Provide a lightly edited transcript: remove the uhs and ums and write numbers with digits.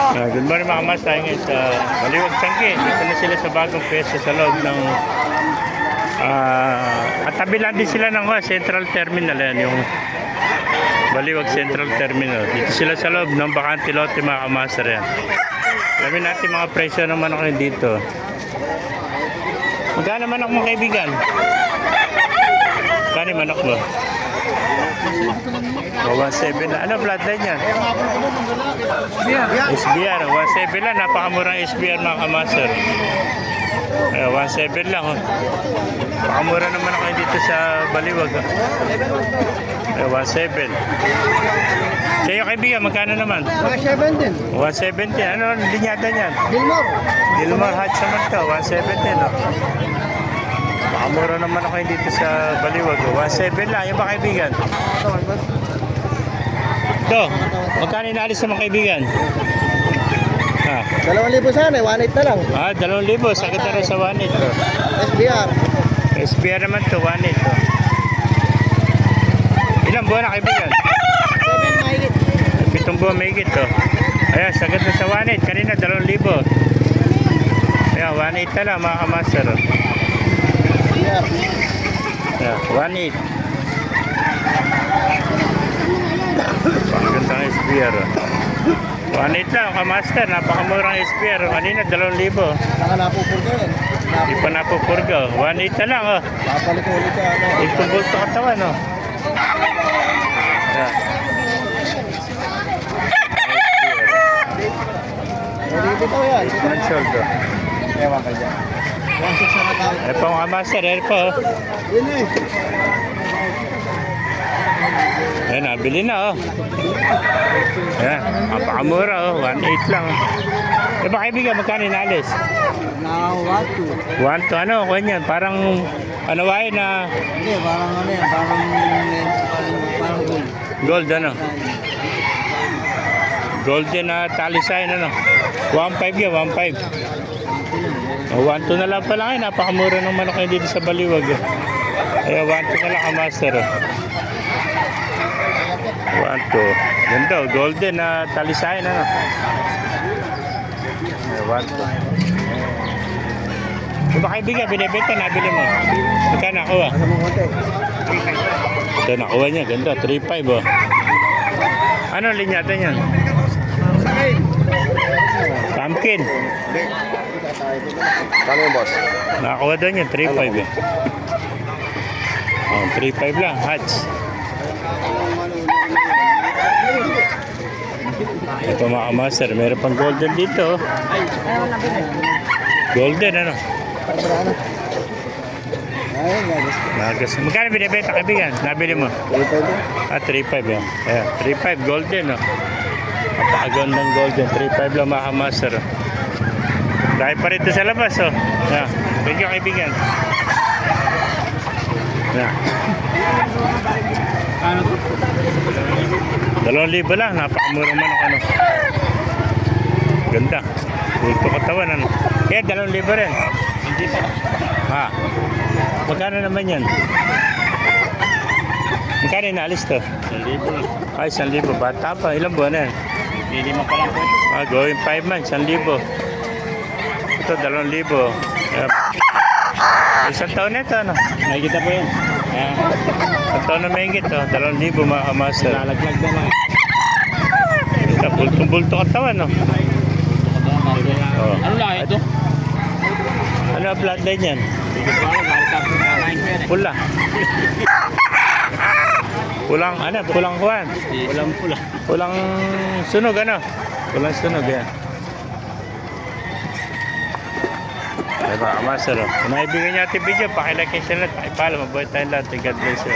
Good morning mga kamas, tayo ngayon sa Baliwag Changi. Dito na sila sa bagong pwesto sa loob ng at tabi lang din sila ng Central Terminal. Yan, yung Baliwag Central Terminal. Dito sila sa loob ng bakante lote mga kamas. Yan. Alamin natin mga presyo ng manok nyo dito. Magkano manok mo kaibigan? Magkano manok mo? 1.7 na. Ano bloodline yan? SBR. 1.7 lang. Napakamurang SBR mga kamaster. 1.7 lang. Napakamura naman ako dito sa Baliwag. 1.7. Sa iyo kaibigan, magkano naman? 1.7 din. 1.70. Ano linyata niyan? Gilmore. Gilmore Hatch naman to. 1.70 no? Napakamura naman ako dito sa Baliwag. 1.7 lang. Yung ba kaibigan? Ito, magkano inaalis sa mga kaibigan? Ha? 2,000 sana, 1.8 na lang. 2,000. Sakit na rin sa 1.8 to. SBR. SBR naman to, 1.8 to. Ilang buwan na kaibigan? 7 mahigit. 7 buwan mahigit to. Ayan, sakit na sa 1.8. Kanina 2,000. Ayan, 1.8 na lang mga kamaster. SBR. Ayan, 1.8. Pagkantang SBR. 1.8 lang, kamaster. Napakamurang SBR. Kanina 2,000. Saka napupurga yan. Hindi pa napupurga. 1.8 na lang, oh. Papalik ko ulit ka. Itong bulto katawan, oh. Ayan. Hindi bitaw yan. Manshold, oh. Ewan ka dyan. 1.6 na katao. Eh po mga master, eh po. Yun eh. Ayan, nabili na, oh. Ayan, napakamura, oh. 1.8 lang. Eh ba kaibigan, magkano inalis? Now what to? 1 to ano, kanyan, parang ano wain na Hindi, parang ano yan. Parang gold. gold, ano? Golden na talisayan, ano? 1.5 yan, 1.5. Oh, 1.2 na lang pala ngayon, napakamura ng manok ngayon dito sa Baliwag. Ayan, 1.2 na lang ka master, oh. 1.2. Ganda, oh, golden na talisayan, ano? Ayan, 1.2. Diba kaibigan, binibenta, nabili mo? Magkano nakuha? Asa mo konti? Ito, nakuha niya, ganda, 3.5, oh. Ano linyata niyan? Pumpkin. Kano yung boss? Nakakuha daw niya, 3.5 eh. Oh, 3.5 lang, hatch. Ito mga master, meron pang golden dito. Oh. Golden, ano? Ano? Ayun, guys. Nagas. Magkano binibenta kaibigan? Nabili mo? 3.5 3.5 din. yan. Ayan, 3.5 golden, oh. Napakagandang golden, 3.5 lang mga master. Oh. Dahil pa rito sa labas, oh. Ayan, thank you kaibigan. Ayan. Ano to? 2,000 lang, napakamura manok, ano. Ganda. Bulto katawan, ano. Kaya 2,000 rin. Hindi pa. Ha? Magkano naman yan? Magkano inaalis to? 1,000. Ay, 1,000. Bata pa. Ilang buwan na yan? Hindi mo pa lang po. Going 5 months. 1,000. Ito, 2,000. Ayan. Isang taon na ito, ano? Nakikita po yan. Isang taon na mahigit, oh. 2,000 mga kamaster. Lalaglag na lang. Ito, bulto katawan, no? Oh. Ano lang ito? Ano ang bloodline yan? Pula. Pulang, ano? Pulang kuwan. Walang pula. Pulang sunog, ano? Pulang sunog, yan. Ay ba, master, oh. Kung naibigay niyo ating video, pakilike and share at pakipalo. Mabuhay tayong lahat. God bless you.